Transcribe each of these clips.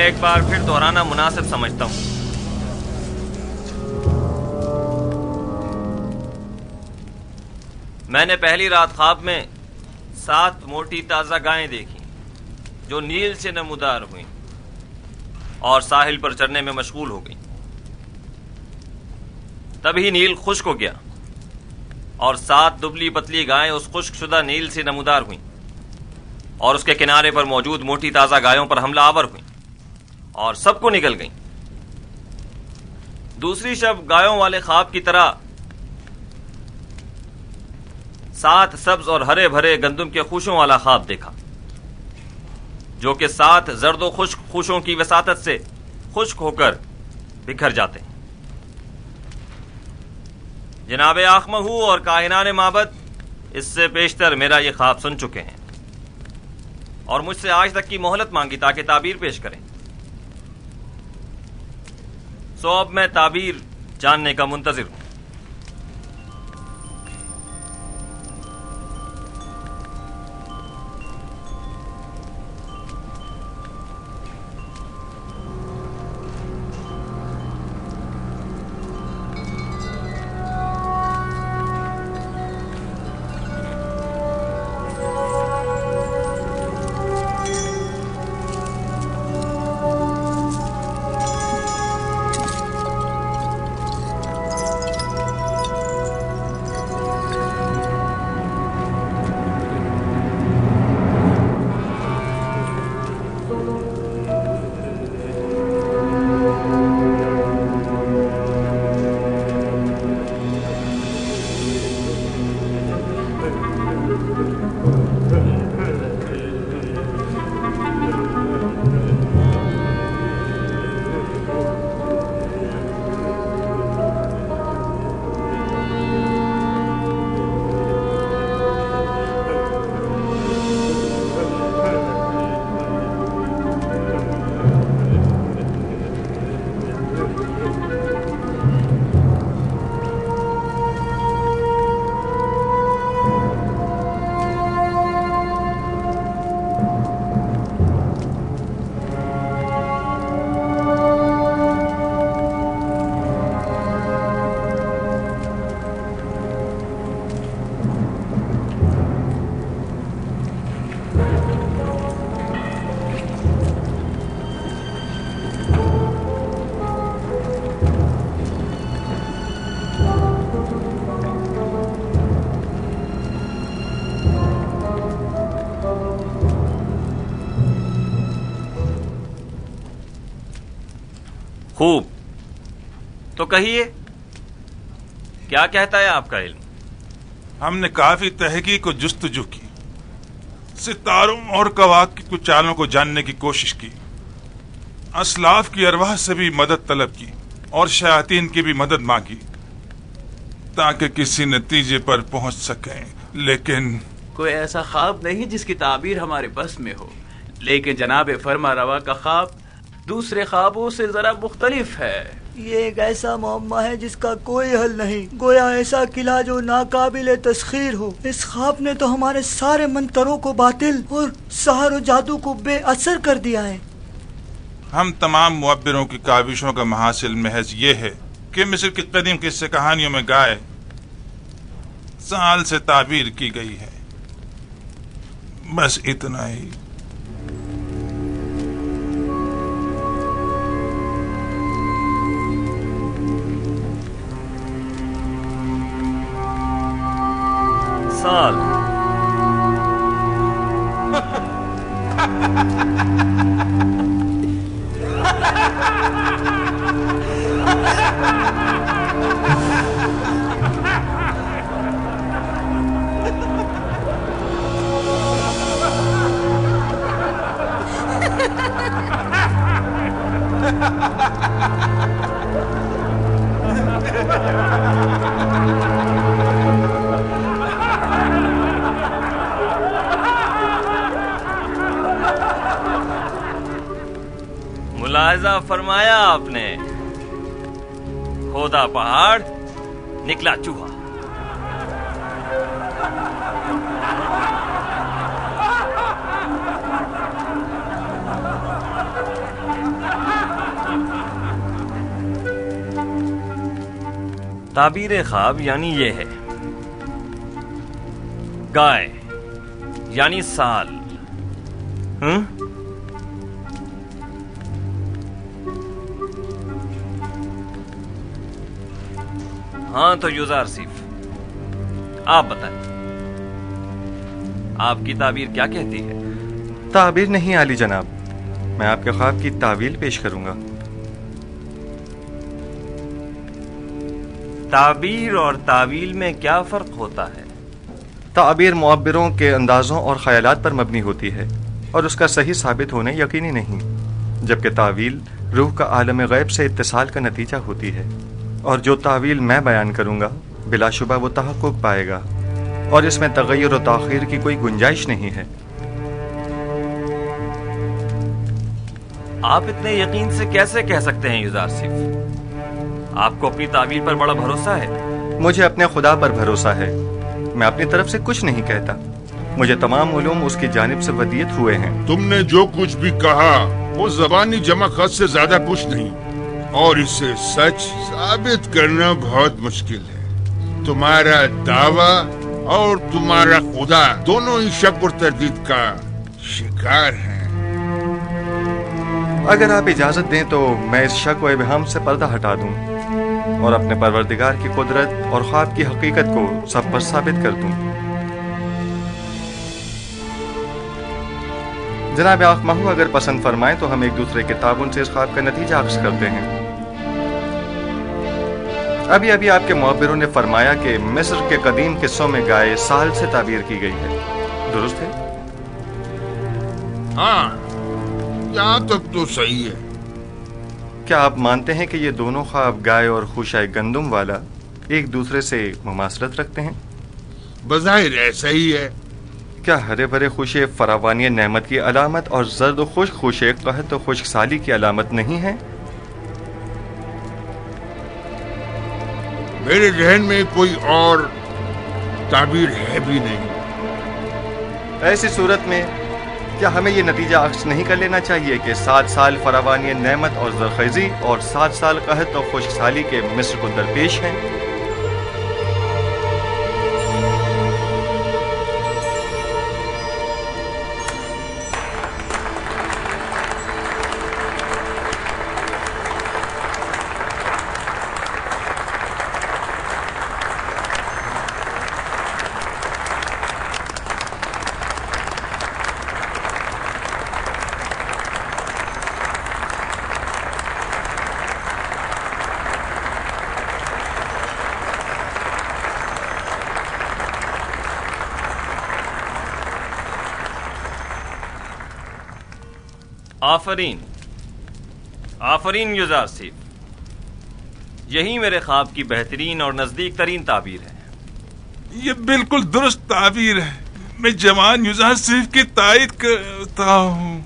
ایک بار پھر دہرانا مناسب سمجھتا ہوں۔ میں نے پہلی رات خواب میں 7 موٹی تازہ گائیں دیکھی جو نیل سے نمودار ہوئیں اور ساحل پر چرنے میں مشغول ہو گئیں۔ تبھی نیل خشک ہو گیا اور 7 دبلی پتلی گائیں اس خشک شدہ نیل سے نمودار ہوئیں اور اس کے کنارے پر موجود موٹی تازہ گایوں پر حملہ آور ہوئیں اور سب کو نگل گئیں۔ دوسری شب گایوں والے خواب کی طرح 7 سبز اور ہرے بھرے گندم کے خوشوں والا خواب دیکھا جو کہ 7 زرد و خشک خوشوں کی وساطت سے خشک ہو کر بکھر جاتے ہیں۔ جناب آخمہو اور کاہنان معبد اس سے بیشتر میرا یہ خواب سن چکے ہیں اور مجھ سے آج تک کی مہلت مانگی تاکہ تعبیر پیش کریں۔ سو اب میں تعبیر جاننے کا منتظر ہوں۔ خوب، تو کہیے کیا کہتا ہے آپ کا علم؟ ہم نے کافی تحقیق و جستجو کی، ستاروں اور کواکب کی چالوں کو جاننے کی کوشش کی، اسلاف کی ارواح سے بھی مدد طلب کی اور شیاطین کی بھی مدد مانگی تاکہ کسی نتیجے پر پہنچ سکیں، لیکن کوئی ایسا خواب نہیں جس کی تعبیر ہمارے بس میں ہو۔ لیکن جناب فرما روا کا خواب دوسرے خوابوں سے ذرا مختلف ہے۔ یہ ایک ایسا معمہ ہے جس کا کوئی حل نہیں، گویا ایسا قلعہ جو ناقابل تسخیر ہو۔ اس خواب نے تو ہمارے سارے منتروں کو باطل اور سحر و جادو کو بے اثر کر دیا ہے۔ ہم تمام معبروں کی کاوشوں کا محاصل محض یہ ہے کہ مصر کی قدیم قصے کہانیوں میں گائے سال سے تعبیر کی گئی ہے، بس اتنا ہی۔ سال ملاحظہ فرمایا آپ نے، کھودا پہاڑ نکلا چوہا۔ تعبیر خواب یعنی یہ ہے، گائے یعنی سال. ہاں تو یوزار سیف، آپ بتائیں آپ کی تعبیر کیا کہتی ہے؟ تعبیر نہیں عالی جناب، میں آپ کے خواب کی تعویل پیش کروں گا. تعبیر اور تعویل میں کیا فرق ہوتا ہے؟ تعبیر معبروں کے اندازوں اور خیالات پر مبنی ہوتی ہے اور اس کا صحیح ثابت ہونا یقینی نہیں، جبکہ تعویل روح کا عالم غیب سے اتصال کا نتیجہ ہوتی ہے، اور جو تعویل میں بیان کروں گا بلا شبہ وہ تحقق پائے گا، اور اس میں تغیر و تاخیر کی کوئی گنجائش نہیں ہے. آپ اتنے یقین سے کیسے کہہ سکتے ہیں یوزار سیف؟ آپ کو اپنی تعبیر پر بڑا بھروسہ ہے؟ مجھے اپنے خدا پر بھروسہ ہے، میں اپنی طرف سے کچھ نہیں کہتا، مجھے تمام علوم اس کی جانب سے ودیت ہوئے ہیں. تم نے جو کچھ بھی کہا وہ زبانی جمع خط سے زیادہ کچھ نہیں، اور اسے سچ ثابت کرنا بہت مشکل ہے. تمہارا دعویٰ اور تمہارا خدا دونوں ہی شک اور تردید کا شکار ہیں. اگر آپ اجازت دیں تو میں اس شک و ابہام سے پردہ ہٹا دوں اور اپنے پروردگار کی قدرت اور خواب کی حقیقت کو سب پر ثابت کر دوں. جناب آنکھ ماہو اگر پسند فرمائیں تو ہم ایک دوسرے کے تعاون سے اس خواب کا نتیجہ اخذ کرتے ہیں. ابھی آپ کے معبروں نے فرمایا کہ مصر کے قدیم قصوں میں گائے سال سے تعبیر کی گئی ہے، درست ہے؟ ہاں، یہاں تک تو صحیح ہے. کیا آپ مانتے ہیں کہ یہ دونوں خواب گائے اور خوشۂ گندم والا ایک دوسرے سے مماثلت رکھتے ہیں؟ بظاہر ایسا ہی ہے. کیا ہرے بھرے خوشے فراوانی نعمت کی علامت اور زرد و خشک خوشے قحط و خشک سالی کی علامت نہیں ہے؟ میرے ذہن میں کوئی اور تعبیر ہے بھی نہیں. ایسی صورت میں کیا ہمیں یہ نتیجہ اخذ نہیں کر لینا چاہیے کہ 7 سال فراوانی نعمت اور زرخیزی اور 7 سال قحط و خشک سالی کے مصر کو درپیش ہیں؟ آفرین یوزار سیف، یہی میرے خواب کی بہترین اور نزدیک ترین تعبیر ہے. یہ بالکل درست تعبیر ہے. میں جوان یوزار سیف کی تائید کرتا ہوں.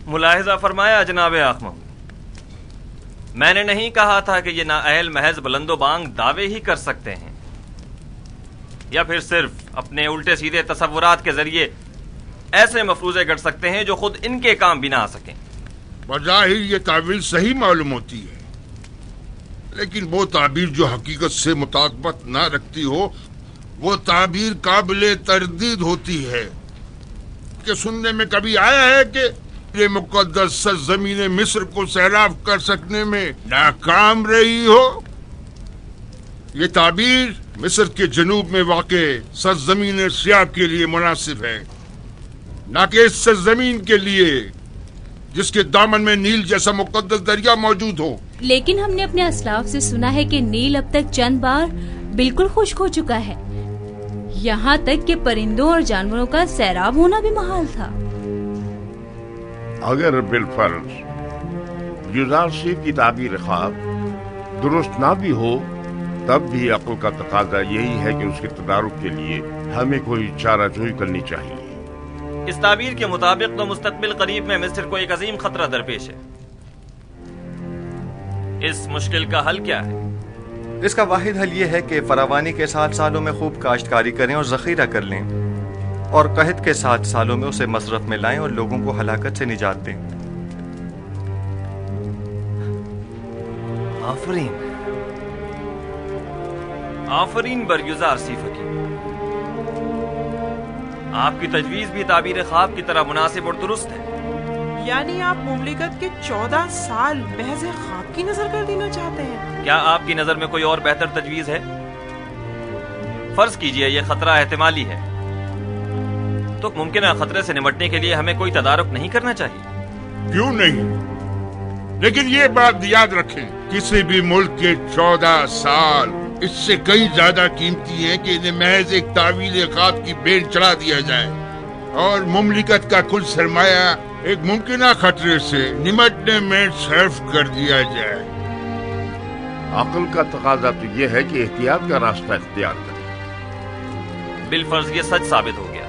ملاحظہ فرمایا جناب آخم، میں نے نہیں کہا تھا کہ یہ نااہل محض بلند و بانگ دعوے ہی کر سکتے ہیں یا پھر صرف اپنے الٹے سیدھے تصورات کے ذریعے ایسے مفروضے گڑھ سکتے ہیں جو خود ان کے کام بھی نہ آ سکیں. بظاہر یہ تعبیر صحیح معلوم ہوتی ہے، لیکن وہ تعبیر جو حقیقت سے مطابقت نہ رکھتی ہو وہ تعبیر قابل تردید ہوتی ہے. کہ سننے میں کبھی آیا ہے کہ یہ مقدس سرزمین مصر کو سیراب کر سکنے میں ناکام رہی ہو؟ یہ تعبیر مصر کے جنوب میں واقع سرزمین سیاہ کے لیے مناسب ہے، نہ کہ اس سرزمین کے لیے جس کے دامن میں نیل جیسا مقدس دریا موجود ہو. لیکن ہم نے اپنے اسلاف سے سنا ہے کہ نیل اب تک چند بار بالکل خشک ہو چکا ہے، یہاں تک کہ پرندوں اور جانوروں کا سیراب ہونا بھی محال تھا. اگر بالفرض یوزار سیف کی تعبیر خواب درست نہ بھی ہو، تب بھی عقل کا تقاضا یہی ہے کہ اس کے تدارک کے لیے ہمیں کوئی چارہ جوئی کرنی چاہیے. اس تعبیر کے مطابق تو مستقبل قریب میں مصر کو ایک عظیم خطرہ درپیش ہے. اس مشکل کا حل کیا ہے؟ اس کا واحد حل یہ ہے کہ فراوانی کے 7 سالوں میں خوب کاشتکاری کریں اور ذخیرہ کر لیں، اور قحط کے 7 سالوں میں اسے مصرف میں لائیں اور لوگوں کو ہلاکت سے نجات دیں. آفرین آفرین برگزار سی حکیم، آپ کی تجویز بھی تعبیر خواب کی طرح مناسب اور درست ہے۔ یعنی آپ مملکت کے 14 سال محض خواب کی نظر کر دینا چاہتے ہیں؟ کیا آپ کی نظر میں کوئی اور بہتر تجویز ہے؟ فرض کیجئے یہ خطرہ احتمالی ہے، تو ممکنہ خطرے سے نمٹنے کے لیے ہمیں کوئی تدارک نہیں کرنا چاہیے؟ کیوں نہیں؟ لیکن یہ بات یاد رکھیں، کسی بھی ملک کے 14 سال اس سے کئی زیادہ قیمتی ہیں کہ انہیں محض ایک تعویل خواب کی بین چڑھا دیا جائے اور مملکت کا کل سرمایہ ایک ممکنہ خطرے سے نمٹنے میں صرف کر دیا جائے۔ عقل کا تقاضا تو یہ ہے کہ احتیاط کا راستہ اختیار کریں۔ بالفرض یہ سچ ثابت ہو گیا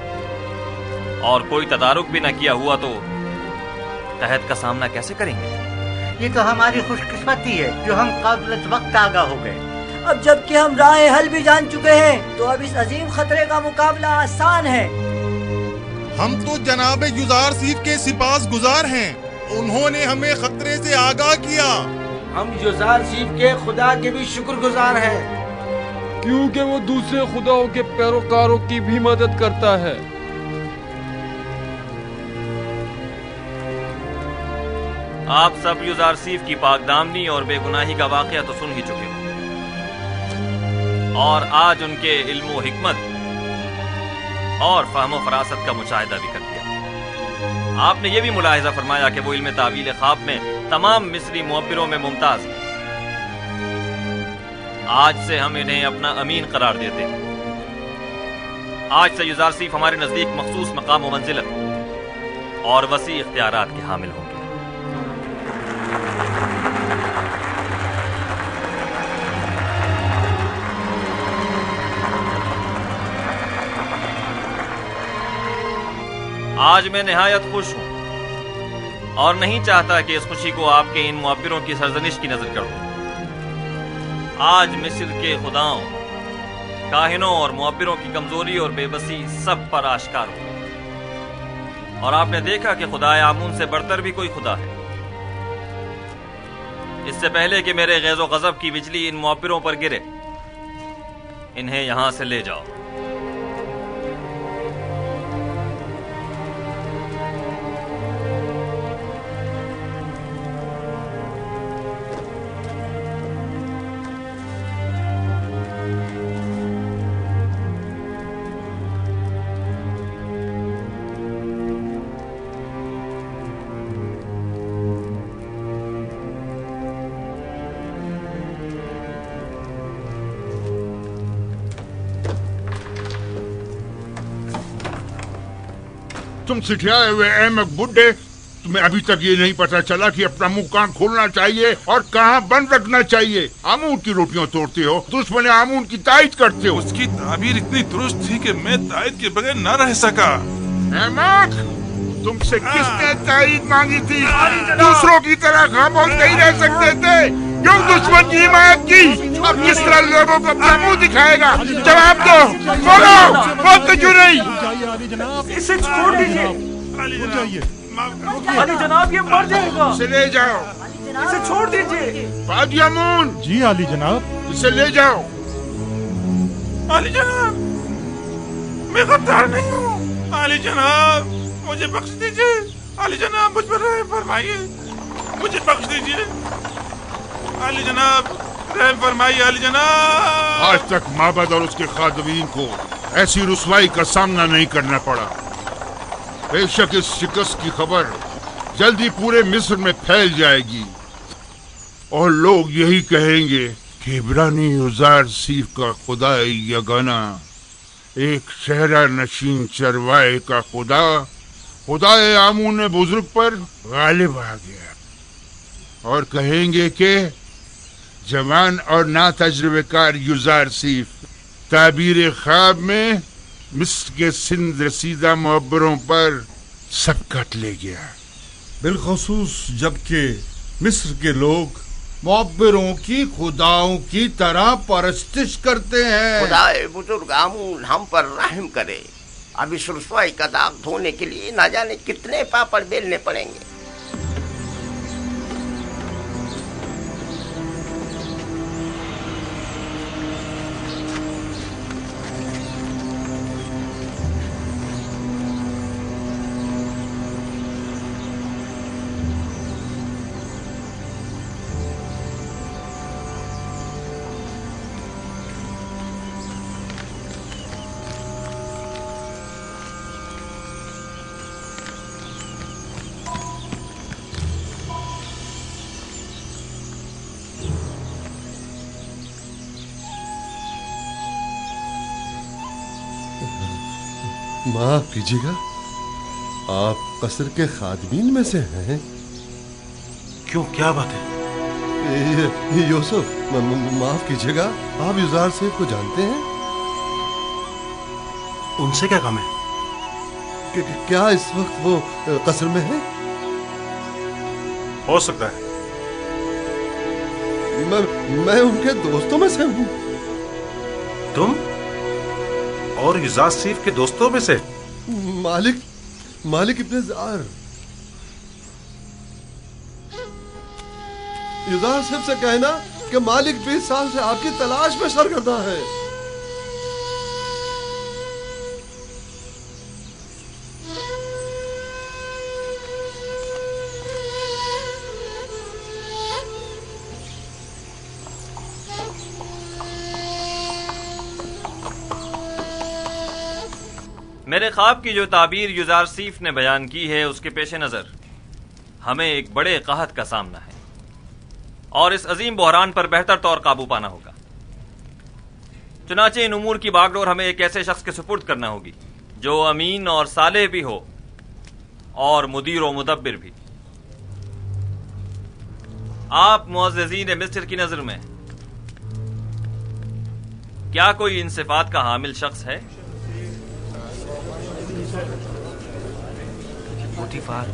اور کوئی تدارک بھی نہ کیا ہوا تو قحط کا سامنا کیسے کریں گے؟ یہ تو ہماری خوش قسمتی ہے جو ہم قبل وقت آگاہ ہو گئے۔ اب جب کہ ہم راہ حل بھی جان چکے ہیں تو اب اس عظیم خطرے کا مقابلہ آسان ہے۔ ہم تو جناب یزار سیف کے سپاس گزار ہیں، انہوں نے ہمیں خطرے سے آگاہ کیا۔ ہم یزار سیف کے خدا کے بھی شکر گزار ہیں، کیونکہ وہ دوسرے خداؤں کے پیروکاروں کی بھی مدد کرتا ہے۔ آپ سب یزار سیف کی پاک دامنی اور بے گناہی کا واقعہ تو سن ہی چکے ہو، اور آج ان کے علم و حکمت اور فہم و فراست کا مشاہدہ بھی کر دیا۔ آپ نے یہ بھی ملاحظہ فرمایا کہ وہ علم تعویل خواب میں تمام مصری معبروں میں ممتاز ہیں۔ آج سے ہم انہیں اپنا امین قرار دیتے ہیں۔ آج سے یزار سیف ہمارے نزدیک مخصوص مقام و منزلت اور وسیع اختیارات کے حامل ہوں گے۔ آج میں نہایت خوش ہوں اور نہیں چاہتا کہ اس خوشی کو آپ کے ان معبروں کی سرزنش کی نظر کر دوں۔ آج مصر کے خداؤں، کاہنوں اور معبروں کی کمزوری اور بے بسی سب پر آشکار ہو، اور آپ نے دیکھا کہ خدائے آمون سے بڑھتر بھی کوئی خدا ہے۔ اس سے پہلے کہ میرے غیظ و غضب کی بجلی ان معبروں پر گرے، انہیں یہاں سے لے جاؤ۔ تم سٹھیائے ہوئے احمق بڈھے، تمہیں ابھی تک یہ نہیں پتا چلا کہ اپنا منہ کہاں کھولنا چاہیے اور کہاں بند رکھنا چاہیے؟ آمون کی روٹیاں توڑتے ہو، دشمن آمون کی تائید کرتے ہو۔ اس کی تعبیر اتنی درست تھی کہ میں تائید کے بغیر نہ رہ سکا۔ احمق، تم سے کس نے تائید مانگی تھی؟ دوسروں کی طرح خاموش نہیں رہ سکتے تھے، کیوں دشمن کی حمایت کی؟ اب کس طرح لوگوں کو اپنا منہ دکھائے گا؟ جواب دو، بولو، بولتے کیوں نہیں؟ اسے چھوڑ دیجیے علی جناب، یہ مر جائے گا۔ اسے لے جاؤ، اسے چھوڑ دیجیے۔ فادی امون، جی علی جناب۔ اسے لے جاؤ۔ علی جناب، میں غدار نہیں ہوں۔ علی جناب، مجھے بخش دیجیے۔ علی جناب، مجھ پر رحم فرمائیے، مجھے بخش دیجیے۔ علی جناب، رحم فرمائیے۔ علی جناب، آج تک معبد اور اس کے خادمین کو ایسی رسوائی کا سامنا نہیں کرنا پڑا۔ بے شک اس شکست کی خبر جلدی پورے مصر میں پھیل جائے گی اور لوگ یہی کہیں گے کہ عبرانی یزار سیف کا خدا یگانہ، ایک صحرا نشین چروائے کا خدا، خدائے آمون بزرگ پر غالب آ گیا، اور کہیں گے کہ جوان اور نا تجربے کار یزار سیف تعبیر خواب میں مصر کے سندھ رسیدہ معبروں پر سبقت لے گیا، بالخصوص جبکہ مصر کے لوگ معبروں کی خداؤں کی طرح پرستش کرتے ہیں۔ خدائے بزرگ آمون ہم پر رحم کرے، اب اس رسوائی کا داغ دھونے کے لیے نہ جانے کتنے پاپڑ بیلنے پڑیں گے۔ معاف کیجیے گا، آپ قصر کے خادمین میں سے ہیں؟ کیوں، کیا بات ہے؟ یوسف، معاف کیجیے گا، آپ یزار سیف کو جانتے ہیں؟ ان سے کیا کام ہے؟ کیا اس وقت وہ قصر میں ہے؟ ہو سکتا ہے، میں ان کے دوستوں میں سے ہوں۔ تم اور یزار سیف کے دوستوں میں سے؟ مالک ابن زار، یزار سیف سے کہنا کہ مالک 20 سال سے آپ کی تلاش میں سرگرداں ہے۔ میرے خواب کی جو تعبیر یزار سیف نے بیان کی ہے، اس کے پیش نظر ہمیں ایک بڑے قحط کا سامنا ہے، اور اس عظیم بحران پر بہتر طور قابو پانا ہوگا۔ چنانچہ ان امور کی باغ ڈور ہمیں ایک ایسے شخص کے سپرد کرنا ہوگی جو امین اور صالح بھی ہو اور مدیر و مدبر بھی۔ آپ معززین مصر کی نظر میں کیا کوئی ان صفات کا حامل شخص ہے؟ پوٹیفار،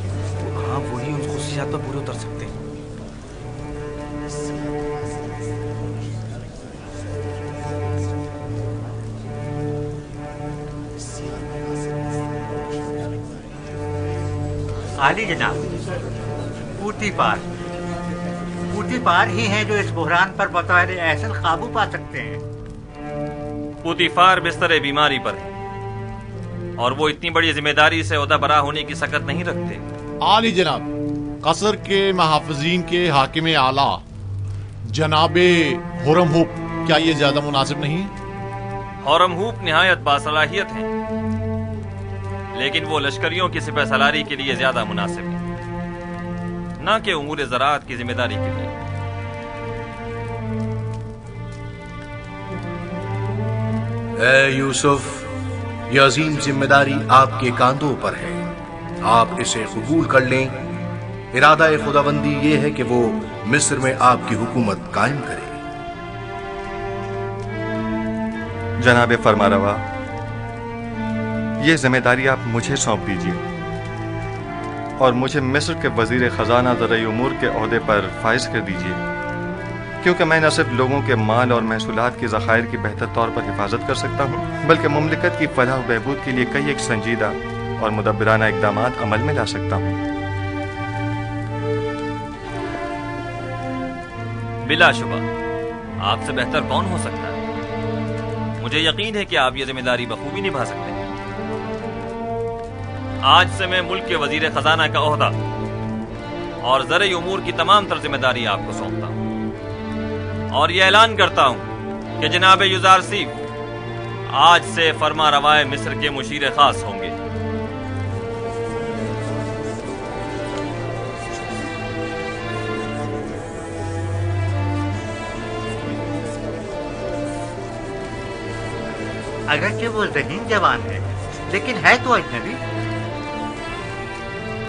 ہاں وہی ان خصوصیات پر پورے اتر سکتے ہیں۔ عالی جناب، پوٹیفار ہی ہیں جو اس بحران پر بطور احسن قابو پا سکتے ہیں۔ پوٹیفار بستر بیماری پر ہے اور وہ اتنی بڑی ذمہ داری سے عہدہ برا ہونے کی سکت نہیں رکھتے۔ عالی جناب، قصر کے محافظین کے حاکم اعلیٰ جناب حرم ہوپ، کیا یہ زیادہ مناسب نہیں ہے؟ حرم ہوپ نہایت باصلاحیت ہیں، لیکن وہ لشکریوں کی سپہ سالاری کے لیے زیادہ مناسب ہیں، نہ کہ امور زراعت کی ذمہ داری کے لیے۔ اے یوسف، یہ عظیم ذمہ داری آپ کے کاندھوں پر ہے، آپ اسے قبول کر لیں۔ ارادہ خداوندی یہ ہے کہ وہ مصر میں آپ کی حکومت قائم کرے۔ جناب فرمانروا، یہ ذمہ داری آپ مجھے سونپ دیجیے اور مجھے مصر کے وزیر خزانہ زرعی امور کے عہدے پر فائز کر دیجیے، کیونکہ میں نہ صرف لوگوں کے مال اور محصولات کے ذخائر کی بہتر طور پر حفاظت کر سکتا ہوں، بلکہ مملکت کی فلاح و بہبود کے لیے کئی ایک سنجیدہ اور مدبرانہ اقدامات عمل میں لا سکتا ہوں۔ بلا شبہ آپ سے بہتر کون ہو سکتا ہے؟ مجھے یقین ہے کہ آپ یہ ذمہ داری بخوبی نبھا سکتے ہیں۔ آج سے میں ملک کے وزیر خزانہ کا عہدہ اور زرعی امور کی تمام تر ذمہ داری آپ کو سونپتا ہوں، اور یہ اعلان کرتا ہوں کہ جناب یزار سیف آج سے فرما روائے مصر کے مشیر خاص ہوں گے۔ اگرچہ وہ ذہین جوان ہے، لیکن ہے تو اجنبی۔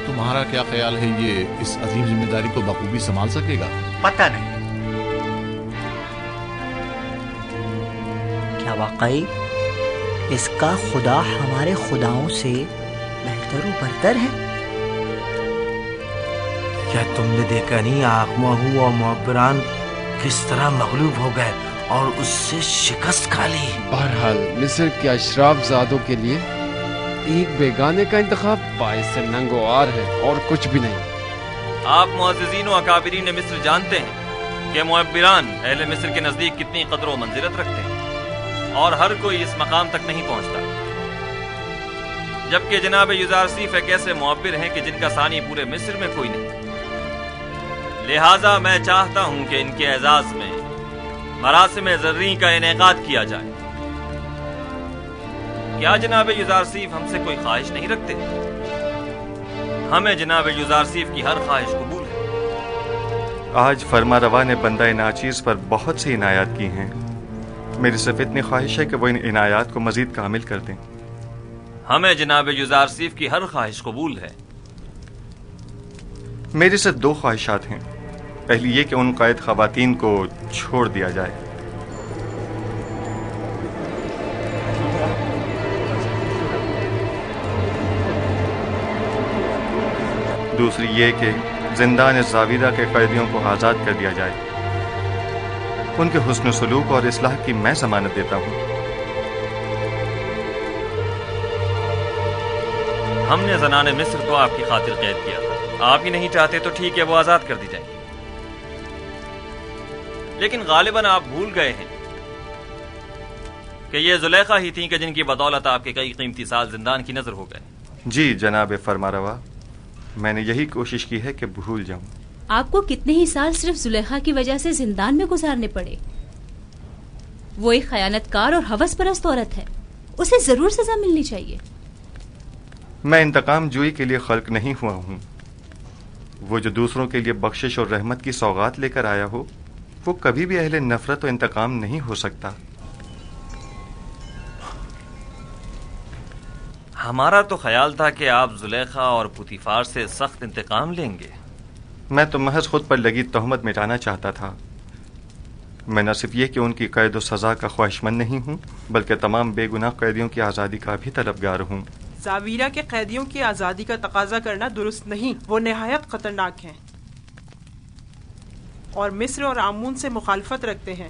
تمہارا کیا خیال ہے، یہ اس عظیم ذمہ داری کو بخوبی سنبھال سکے گا؟ پتہ نہیں۔ کیا واقعی اس کا خدا ہمارے خداؤں سے بہتر و برتر ہے؟ کیا تم نے دیکھا نہیں آخماہو اور معبران کس طرح مغلوب ہو گئے اور اس سے شکست کھا لی؟ بہرحال مصر کے اشراف زادوں کے لیے ایک بیگانے کا انتخاب باعث ننگ و عار ہے اور کچھ بھی نہیں۔ آپ معززین و اکابرین مصر جانتے ہیں کہ معبران اہل مصر کے نزدیک کتنی قدر و منزلت رکھتے ہیں، اور ہر کوئی اس مقام تک نہیں پہنچتا، جبکہ جناب یزار سیف ایک ایسے معبر ہیں کہ جن کا ثانی پورے مصر میں کوئی نہیں۔ لہٰذا میں چاہتا ہوں کہ ان کے اعزاز میں مراسم زرعی کا انعقاد کیا جائے۔ کیا جناب یزار سیف ہم سے کوئی خواہش نہیں رکھتے؟ ہمیں جناب یزار سیف کی ہر خواہش قبول ہے۔ آج فرما روا نے بندہ ناچیز پر بہت سی عنایات کی ہیں، میری صرف اتنی خواہش ہے کہ وہ ان عنایات کو مزید کامل کر دیں۔ ہمیں جناب یوزارسیف کی ہر خواہش قبول ہے. میرے سے 2 خواہشات ہیں. پہلی یہ کہ ان قید خواتین کو چھوڑ دیا جائے. دوسری یہ کہ زندان زاویرہ کے قیدیوں کو آزاد کر دیا جائے. ان کے حسن سلوک اور اصلاح کی میں ضمانت دیتا ہوں. ہم نے زنان مصر کو آپ کی خاطر قید کیا. آپ ہی نہیں چاہتے تو ٹھیک ہے، وہ آزاد کر دی جائیں. لیکن غالباً آپ بھول گئے ہیں کہ یہ زلیخا ہی تھیں کہ جن کی بدولت آپ کے کئی قیمتی سال زندان کی نظر ہو گئے. جی جناب فرمانروا، میں نے یہی کوشش کی ہے کہ بھول جاؤں. آپ کو کتنے ہی سال صرف زلیخا کی وجہ سے زندان میں گزارنے پڑے. وہ ایک خیانت کار اور ہوس پرست عورت ہے، اسے ضرور سزا ملنی چاہیے. میں انتقام جوئی کے لیے خلق نہیں ہوا ہوں. وہ جو دوسروں کے لیے بخشش اور رحمت کی سوغات لے کر آیا ہو، وہ کبھی بھی اہل نفرت و انتقام نہیں ہو سکتا. ہمارا تو خیال تھا کہ آپ زلیخا اور پوتیفار سے سخت انتقام لیں گے. میں تو محض خود پر لگی تہمت مٹانا چاہتا تھا. میں نہ صرف یہ کہ ان کی قید و سزا کا خواہش مند نہیں ہوں، بلکہ تمام بے گناہ قیدیوں کی آزادی کا بھی طلبگار ہوں. زاویرہ کے قیدیوں کی آزادی کا تقاضا کرنا درست نہیں، وہ نہایت خطرناک ہیں اور مصر اور آمون سے مخالفت رکھتے ہیں.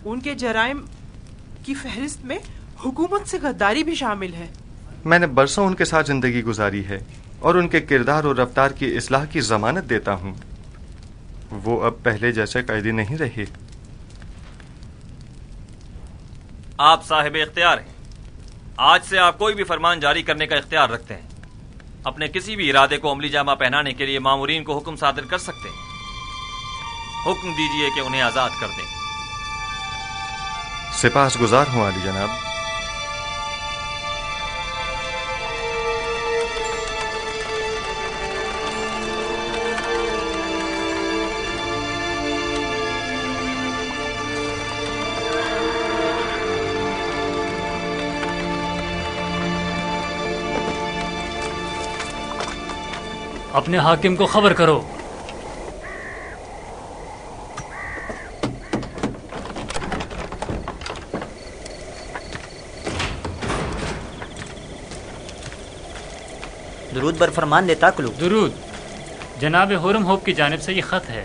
ان کے جرائم کی فہرست میں حکومت سے غداری بھی شامل ہے. میں نے برسوں ان کے ساتھ زندگی گزاری ہے اور ان کے کردار اور رفتار کی اصلاح کی ضمانت دیتا ہوں. وہ اب پہلے جیسے قیدی نہیں رہے. آپ صاحب اختیار ہیں. آج سے آپ کوئی بھی فرمان جاری کرنے کا اختیار رکھتے ہیں. اپنے کسی بھی ارادے کو عملی جامہ پہنانے کے لیے مامورین کو حکم صادر کر سکتے ہیں. حکم دیجئے کہ انہیں آزاد کر دیں. سپاس گزار ہوں عالی جناب. اپنے حاکم کو خبر کرو. درود بر فرمان دیتا کلو. درود. جناب ہورم ہوپ کی جانب سے یہ خط ہے.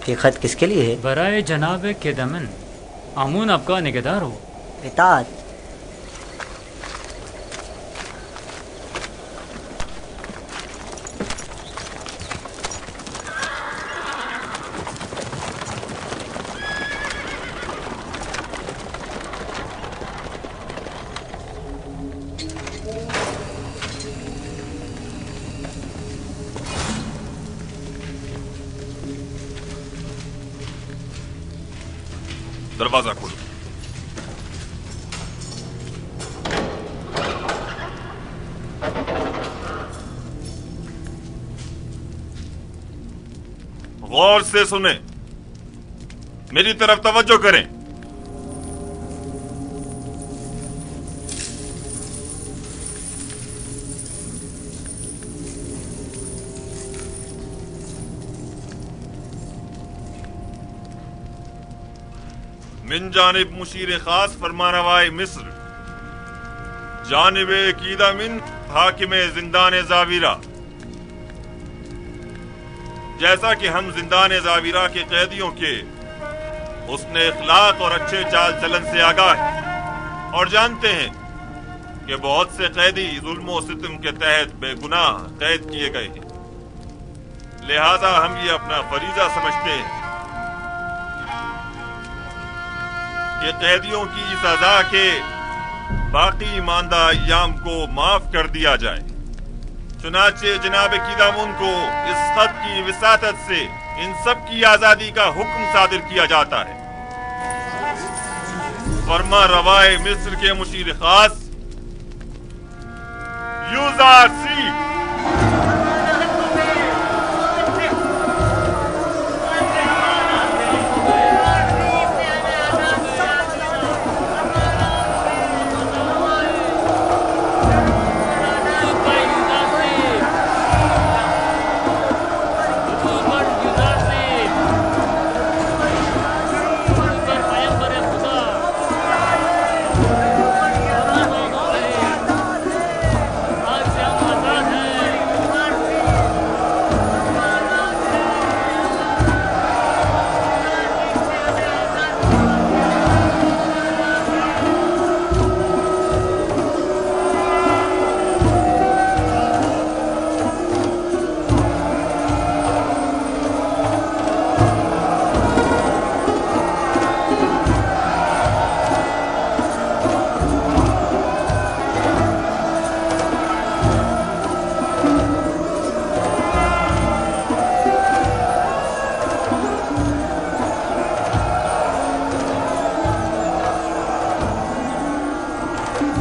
یہ خط کس کے لیے ہے؟ برائے جناب کیدمن، آمون آپ کا نگہدار ہو. اطاعت. دروازہ کھولو. غور سے سنیں، میری طرف توجہ کریں. من جانب مشیر خاص فرمانروائے مصر، جانب عقیدہ من حاکم زندان زاویرہ، جیسا کہ ہم زندان زاویرہ کے قیدیوں کے حسن اخلاق اور اچھے چال چلن سے آگاہ ہیں اور جانتے ہیں کہ بہت سے قیدی ظلم و ستم کے تحت بے گناہ قید کیے گئے ہیں، لہذا ہم یہ اپنا فریضہ سمجھتے ہیں کہ قیدیوں کی سزا کے باقی ماندہ ایام کو معاف کر دیا جائے. چنانچہ جناب کیدامون کو اس خط کی وساطت سے ان سب کی آزادی کا حکم صادر کیا جاتا ہے. فرما روائے مصر کے مشیر خاص یوزارسیف.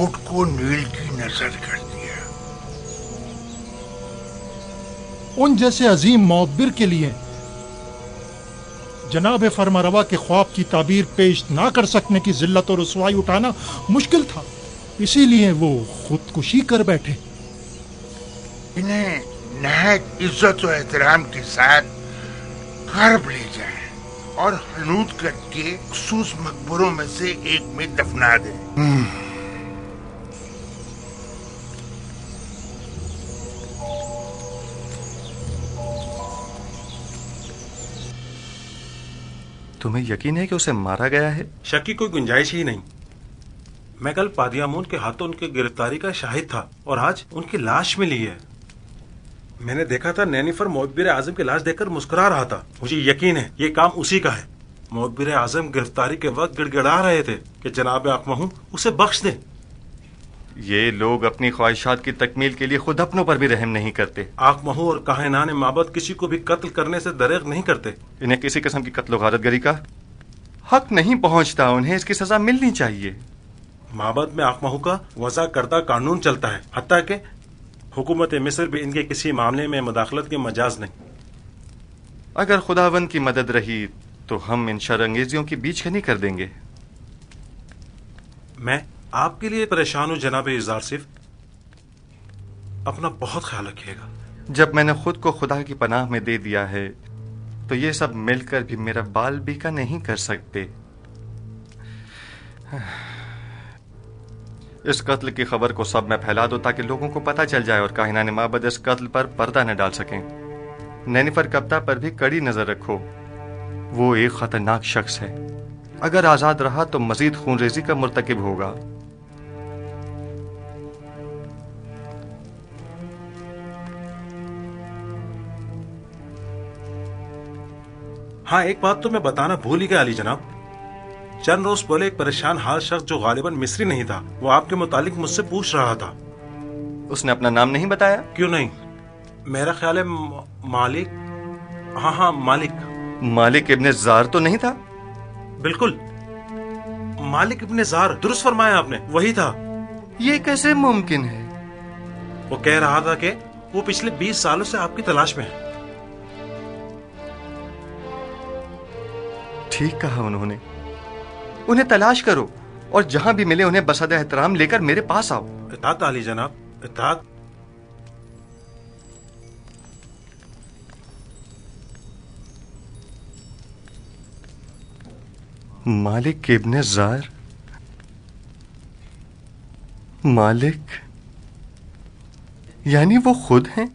خود کو نیل کی نظر کر دیا۔ ان جیسے عظیم معبر کے لیے جناب فرمانروا کے خواب کی تعبیر پیش نہ کر سکنے کی ذلت اور رسوائی اٹھانا مشکل تھا، اسی لیے وہ خودکشی کر بیٹھے۔ انہیں نہایت عزت و احترام کے ساتھ غرب لے جائیں اور حنوط کر کے مخصوص مقبروں میں سے ایک میں دفنا دیں۔ تمہیں یقین ہے کہ اسے مارا گیا ہے؟ شک کی کوئی گنجائش ہی نہیں۔ میں کل پادیامون کے ہاتھوں ان کی گرفتاری کا شاہد تھا اور آج ان کی لاش ملی ہے۔ میں نے دیکھا تھا نینیفر معبر اعظم کی لاش دیکھ کر مسکرا رہا تھا۔ مجھے یقین ہے یہ کام اسی کا ہے۔ معبر اعظم گرفتاری کے وقت گڑ گڑا رہے تھے کہ جناب اقمہو اسے بخش دیں۔ یہ لوگ اپنی خواہشات کی تکمیل کے لیے خود اپنوں پر بھی رحم نہیں کرتے۔ اقمہو اور کاہنان معبد کسی کو بھی قتل کرنے سے دریغ نہیں کرتے۔ انہیں کسی قسم کی قتل و غارت گری کا حق نہیں پہنچتا، انہیں اس کی سزا ملنی چاہیے۔ معبد میں اقمہو کا وضع کردہ قانون چلتا ہے، حتیٰ کہ حکومت مصر بھی ان کے کسی معاملے میں مداخلت کے مجاز نہیں۔ اگر خداوند کی مدد رہی تو ہم ان شر انگیزیوں کی بیچ کنی کر دیں گے۔ میں آپ کے لیے پریشان ہوں جناب یوزارسیف، اپنا بہت خیال رکھیے گا۔ جب میں نے خود کو خدا کی پناہ میں دے دیا ہے تو یہ سب مل کر بھی میرا بال بیکا نہیں کر سکتے۔ اس قتل کی خبر کو سب میں پھیلا دو تاکہ لوگوں کو پتہ چل جائے اور کاہنان معبد اس قتل پر پردہ نہ ڈال سکیں۔ نینیفر کپتا پر بھی کڑی نظر رکھو، وہ ایک خطرناک شخص ہے، اگر آزاد رہا تو مزید خون ریزی کا مرتکب ہوگا۔ ہاں ایک بات تو میں بتانا بھول ہی گیا علی جناب، چند روز پہلے ایک پریشان حال شخص جو غالباً مصری نہیں تھا وہ آپ کے متعلق مجھ سے پوچھ رہا تھا۔ اس نے اپنا نام نہیں بتایا؟ کیوں نہیں، میرا خیال ہے مالک، ہاں مالک۔ مالک ابن زار تو نہیں تھا؟ بالکل، مالک ابن زار، درست فرمایا آپ نے، وہی تھا۔ یہ کیسے ممکن ہے؟ وہ کہہ رہا تھا کہ وہ پچھلے 20 سالوں سے آپ کی تلاش میں ہے۔ ٹھیک کہا انہوں نے، انہیں تلاش کرو اور جہاں بھی ملے انہیں بسادہ احترام لے کر میرے پاس آؤ۔ اطاعت علی جناب، اطاعت۔ مالک ابن زار، مالک یعنی وہ خود ہیں؟